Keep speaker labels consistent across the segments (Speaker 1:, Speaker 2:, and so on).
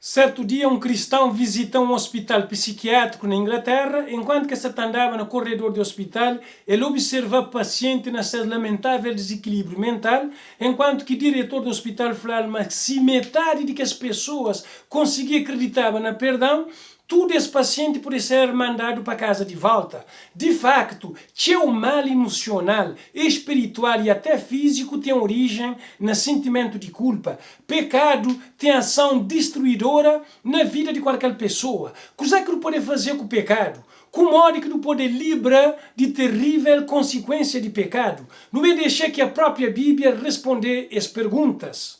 Speaker 1: Certo dia, um cristão visita um hospital psiquiátrico na Inglaterra. Enquanto que se andava no corredor do hospital, ele observa o paciente nesse lamentável desequilíbrio mental, enquanto que o diretor do hospital falava, mas se metade de que as pessoas conseguiam acreditar na perdão, todo esse paciente pode ser mandado para casa de volta. De facto, o mal emocional, espiritual e até físico tem origem no sentimento de culpa. Pecado tem ação destruidora na vida de qualquer pessoa. O que ele pode fazer com o pecado? Como é que ele pode livrar de terrível consequência de pecado? Não é deixar que a própria Bíblia responder as perguntas.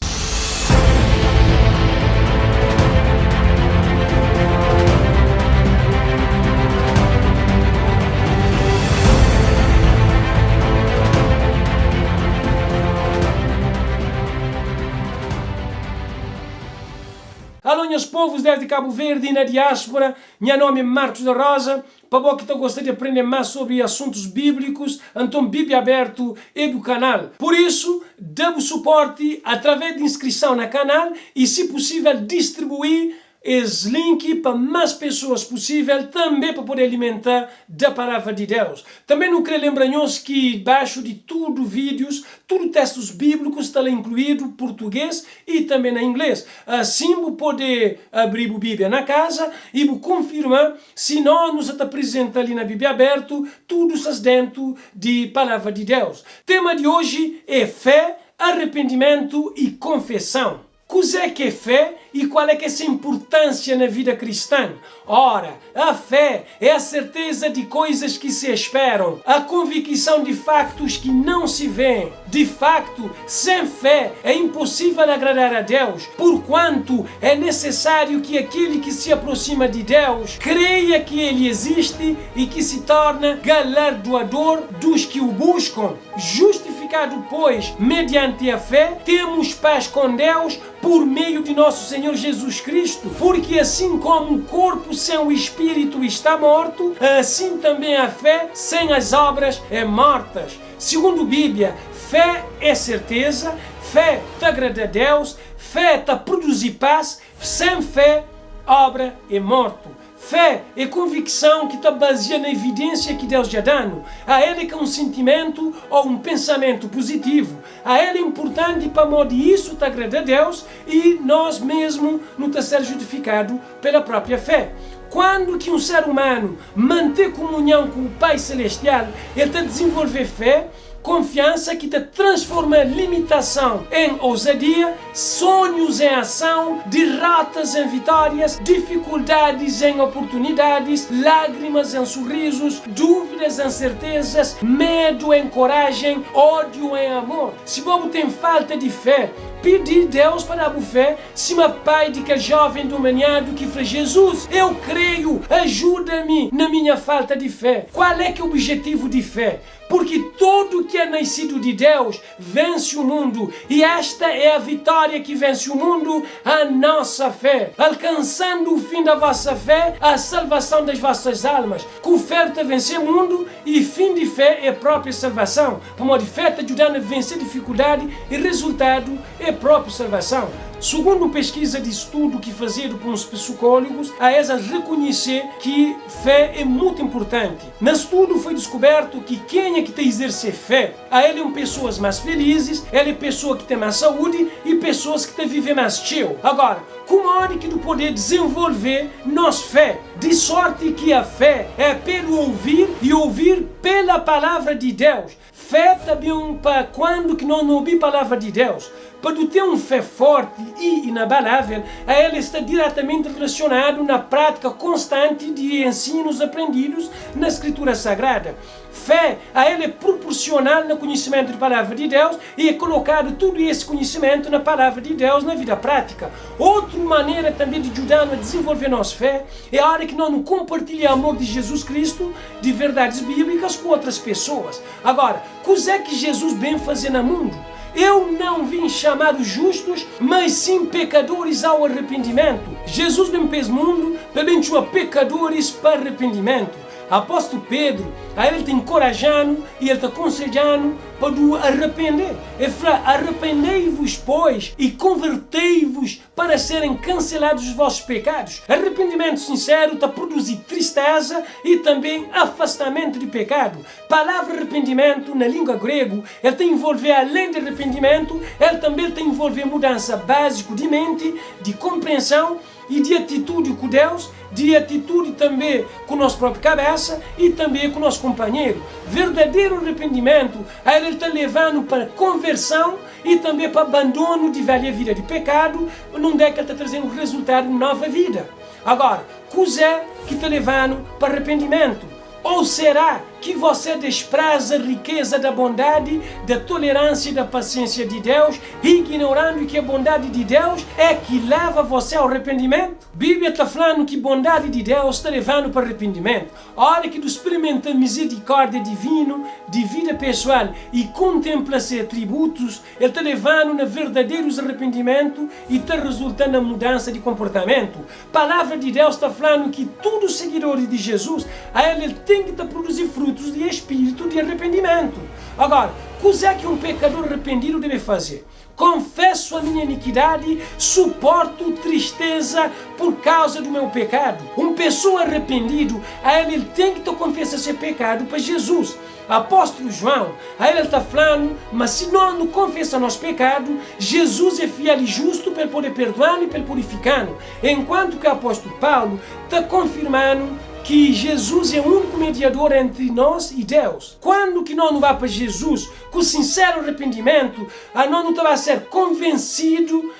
Speaker 1: Alô, meus povos de Cabo Verde e na diáspora, meu nome é Marcos da Rosa. Para você que gosta de aprender mais sobre assuntos bíblicos, então Bíblia Aberto é do canal. Por isso, dê o suporte através de inscrição no canal e, se possível, distribuir os links para mais pessoas possível, também para poder alimentar da palavra de Deus. Também não quero lembrar-nos que embaixo de tudo vídeos, tudo textos bíblicos está lá incluído português e também em inglês. Assim você pode abrir a Bíblia na casa e confirmar se não nos apresenta ali na Bíblia Aberto, tudo está dentro de palavra de Deus. O tema de hoje é fé, arrependimento e confissão. O que é fé e qual é que é essa importância na vida cristã? Ora, a fé é a certeza de coisas que se esperam, a convicção de factos que não se veem. De facto, sem fé é impossível agradar a Deus, porquanto é necessário que aquele que se aproxima de Deus creia que Ele existe e que se torna galardoador dos que o buscam. Justificado, pois, mediante a fé, temos paz com Deus por meio de nosso Senhor Jesus Cristo, porque assim como o corpo sem o espírito está morto, assim também a fé sem as obras é morta. Segundo a Bíblia, fé é certeza, fé te agrada a Deus, fé te produz paz, sem fé, obra é morto. Fé é convicção que está baseada na evidência que Deus já dá. A Ele que é um sentimento ou um pensamento positivo. A Ele é importante para modo isso te agrada a Deus e nós mesmos não está ser justificado pela própria fé. Quando que um ser humano mantém comunhão com o Pai Celestial, ele está a desenvolver fé, confiança que te transforma limitação em ousadia, sonhos em ação, derrotas em vitórias, dificuldades em oportunidades, lágrimas em sorrisos, dúvidas em certezas, medo em coragem, ódio em amor. Se você tem falta de fé, pedir Deus para dar fé, se meu pai de que é jovem endemoniado que foi Jesus, eu creio, ajuda-me na minha falta de fé. Qual é que é o objetivo de fé? Porque todo que é nascido de Deus vence o mundo, e esta é a vitória que vence o mundo, a nossa fé, alcançando o fim da vossa fé, a salvação das vossas almas. Com fé te vencer o mundo, e fim de fé é a própria salvação. Por modo de fé te ajudando a vencer dificuldade, e resultado é a própria salvação. Segundo pesquisa de estudo que fazido por uns psicólogos, a ESA reconhecer que fé é muito importante. No estudo foi descoberto que quem é que tem exercer fé, a ele são pessoas mais felizes, ele é pessoa que tem mais saúde e pessoas que vivem mais chill. Agora, como é que tu poder desenvolver nossa fé? De sorte que a fé é pelo ouvir e ouvir pela palavra de Deus. Fé também para quando que não ouvir a palavra de Deus. Para ter uma fé forte e inabalável, a ela está diretamente relacionado na prática constante de ensinos aprendidos na Escritura Sagrada. Fé, a ela é proporcional no conhecimento da palavra de Deus e é colocado todo esse conhecimento na palavra de Deus na vida prática. Outra maneira também de ajudar a desenvolver nossa fé é a hora que nós compartilhamos o amor de Jesus Cristo, de verdades bíblicas com outras pessoas. Agora, o que é que Jesus vem fazer no mundo? Eu não vim chamar os justos, mas sim pecadores ao arrependimento. Jesus não fez mundo para chamar pecadores para arrependimento. Apóstolo Pedro, aí ele está encorajando e ele está aconselhando para o arrepender. Ele fala: arrependei-vos, pois, e convertei-vos para serem cancelados os vossos pecados. Arrependimento sincero está a produzir tristeza e também afastamento de pecado. Palavra arrependimento, na língua grega, ele tem a envolver, além de arrependimento, ele também tem a envolver mudança básica de mente, de compreensão e de atitude com Deus, de atitude também com a nossa própria cabeça e também com o nosso companheiro. Verdadeiro arrependimento, aí ele está levando para conversão e também para abandono de velha vida de pecado, onde é que ele está trazendo o resultado de nova vida. Agora, que é que está levando para arrependimento? Ou será que você despreza a riqueza da bondade, da tolerância e da paciência de Deus, ignorando que a bondade de Deus é que leva você ao arrependimento? A Bíblia está falando que a bondade de Deus está levando para o arrependimento. A hora que tu experimenta a misericórdia divina, de vida pessoal e contempla seus atributos, ele está levando a verdadeiros arrependimento e está resultando na mudança de comportamento. A palavra de Deus está falando que todos os seguidores de Jesus, a ele tem que produzir frutos de espírito de arrependimento. Agora, o que é que um pecador arrependido deve fazer? Confesso a minha iniquidade, suporto tristeza por causa do meu pecado. Uma pessoa arrependido, a ele tem que confessar seu pecado para Jesus. Apóstolo João, aí ele está falando, mas se nós não confessamos nosso pecado, Jesus é fiel e justo para poder perdoar e para purificar. Enquanto que o apóstolo Paulo está confirmando que Jesus é o único mediador entre nós e Deus. Quando que nós não vamos para Jesus com sincero arrependimento, nós não vai ser convencido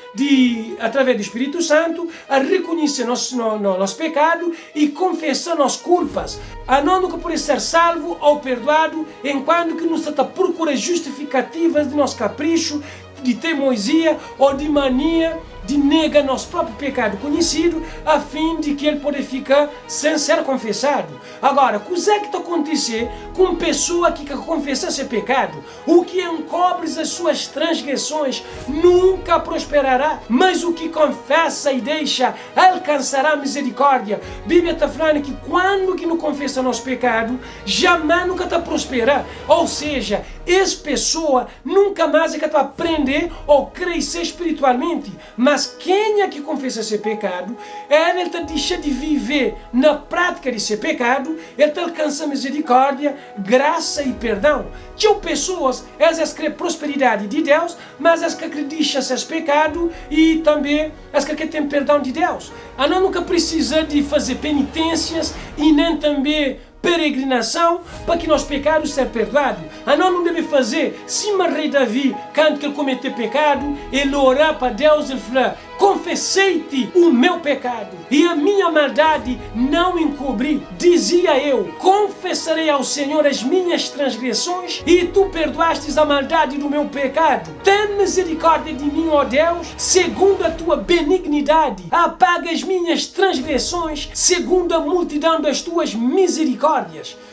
Speaker 1: através do Espírito Santo, a reconhecer nosso pecado e confessar nossas culpas. Nós nunca podemos ser salvo ou perdoado enquanto que nos está procurando justificativas de nosso capricho, de teimosia ou de mania, de negar nosso próprio pecado conhecido, a fim de que ele possa ficar sem ser confessado. Agora, o que é que está acontecendo com uma pessoa que confessa seu pecado? O que encobre as suas transgressões nunca prosperará, mas o que confessa e deixa alcançará misericórdia. A Bíblia está falando que quando que não confessa nosso pecado, jamais nunca está prosperar. Ou seja, essa pessoa nunca mais é capaz de aprender ou crescer espiritualmente. Mas quem é que confessa seu pecado, ele está deixando de viver na prática de seu pecado, ele está alcançando misericórdia, graça e perdão. Tinham pessoas, elas querem prosperidade de Deus, mas elas que acreditam seus pecados e também elas que têm perdão de Deus. Nós nunca precisa de fazer penitências e nem também peregrinação para que nossos pecados sejam perdoados. Nós não devemos fazer, cima rei Davi, quando ele cometeu pecado, ele orar para Deus, ele falou: confessei-te o meu pecado e a minha maldade não encobri. Dizia eu: confessarei ao Senhor as minhas transgressões e tu perdoastes a maldade do meu pecado. Tem misericórdia de mim, ó Deus, segundo a tua benignidade. Apaga as minhas transgressões segundo a multidão das tuas misericórdias.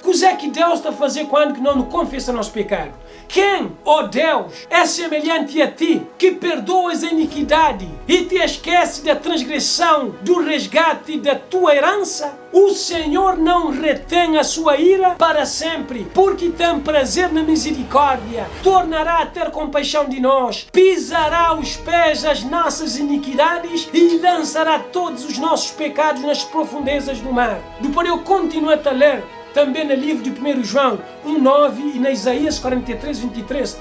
Speaker 1: O que é que Deus está a fazer quando não confessa nosso pecado? Quem, ó Deus, é semelhante a ti, que perdoas a iniquidade e te esquece da transgressão, do resgate da tua herança? O Senhor não retém a sua ira para sempre, porque tem prazer na misericórdia, tornará a ter compaixão de nós, pisará aos pés as nossas iniquidades e lançará todos os nossos pecados nas profundezas do mar. Depois eu continuo a ler também no livro de 1 João 1,9 e na Isaías 43:23,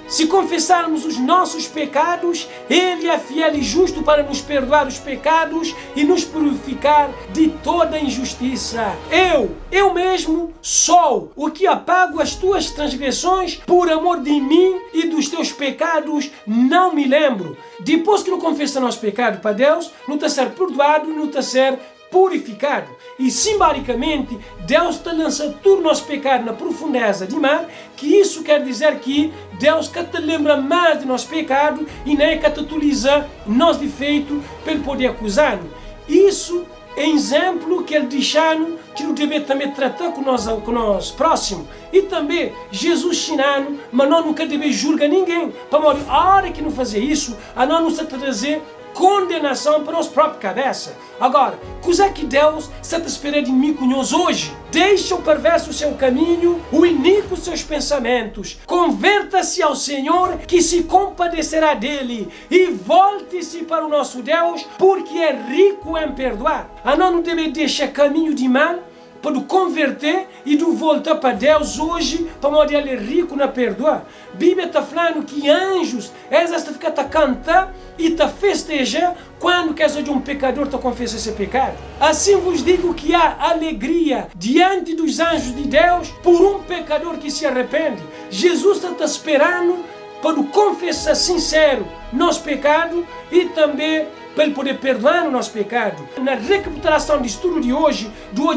Speaker 1: se confessarmos os nossos pecados, Ele é fiel e justo para nos perdoar os pecados e nos purificar de toda injustiça. Eu mesmo sou o que apago as tuas transgressões, por amor de mim e dos teus pecados não me lembro. Depois que não confessa nosso pecado para Deus, não está a ser perdoado, não está a ser purificado. E simbolicamente, Deus está lançando todo o nosso pecado na profundeza de mar, que isso quer dizer que Deus que te lembra mais de nosso pecado e nem que te utiliza nosso defeito para poder acusar-nos. Isso é exemplo que ele deixando que não devemos também tratar com nós próximo. E também Jesus ensinando, mas nós nunca devemos julgar ninguém. Para morrer, a hora que não fazer isso, a nós não se trazer condenação para nossa própria cabeça. Agora, coisa que Deus está esperando de mim com nós hoje? Deixa o perverso seu caminho, o iníquo seus pensamentos. Converta-se ao Senhor, que se compadecerá dele, e volte-se para o nosso Deus, porque é rico em perdoar. A nós não deve deixar caminho de mal, para converter e de voltar para Deus hoje, para modo ele é rico na perdoar. A Bíblia está falando que anjos, eles ficam a cantar e a festejar quando quer de um pecador te confessa esse pecado. Assim vos digo que há alegria diante dos anjos de Deus por um pecador que se arrepende. Jesus está esperando para confessar sincero nosso pecado e também para ele poder perdoar o nosso pecado. Na recapitulação do estudo de hoje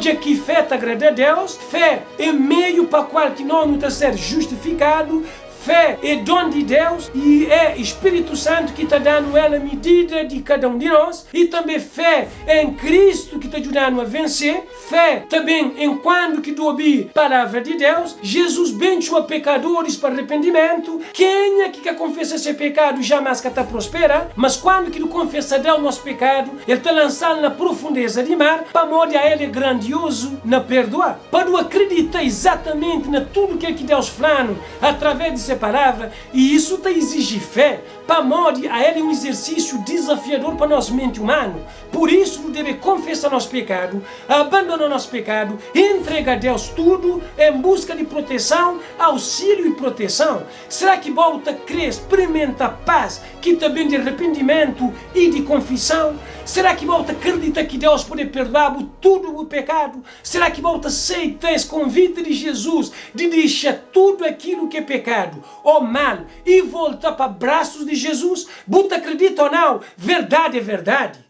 Speaker 1: é que fé te agrada a Deus, fé é meio para qual que nós não ser justificado, fé é dom de Deus e é Espírito Santo que está dando ela a medida de cada um de nós. E também fé é em Cristo que está ajudando a vencer. Fé também em quando que ouvir a palavra de Deus. Jesus bençoa pecadores para arrependimento. Quem é que quer confessar esse pecado jamais que está prospera. Mas quando que confessa Deus nosso pecado, ele está lançando na profundeza de mar, para modo a ele é grandioso na perdoar. Para acreditar exatamente na tudo que Deus falando através de palavra, e isso te exige fé, para modo a ele é um exercício desafiador para nossa mente humana. Por isso, tu deve confessar nosso pecado, abandonar nosso pecado, entregar a Deus tudo em busca de proteção, auxílio e proteção. Será que volta a crer, experimenta a paz que também de arrependimento e de confissão? Será que volta a acreditar que Deus pode perdoar tudo o pecado? Será que volta a aceitar esse convite de Jesus de deixar tudo aquilo que é pecado ou mal e voltar para braços de Jesus? Você acredita ou não? Verdade é verdade.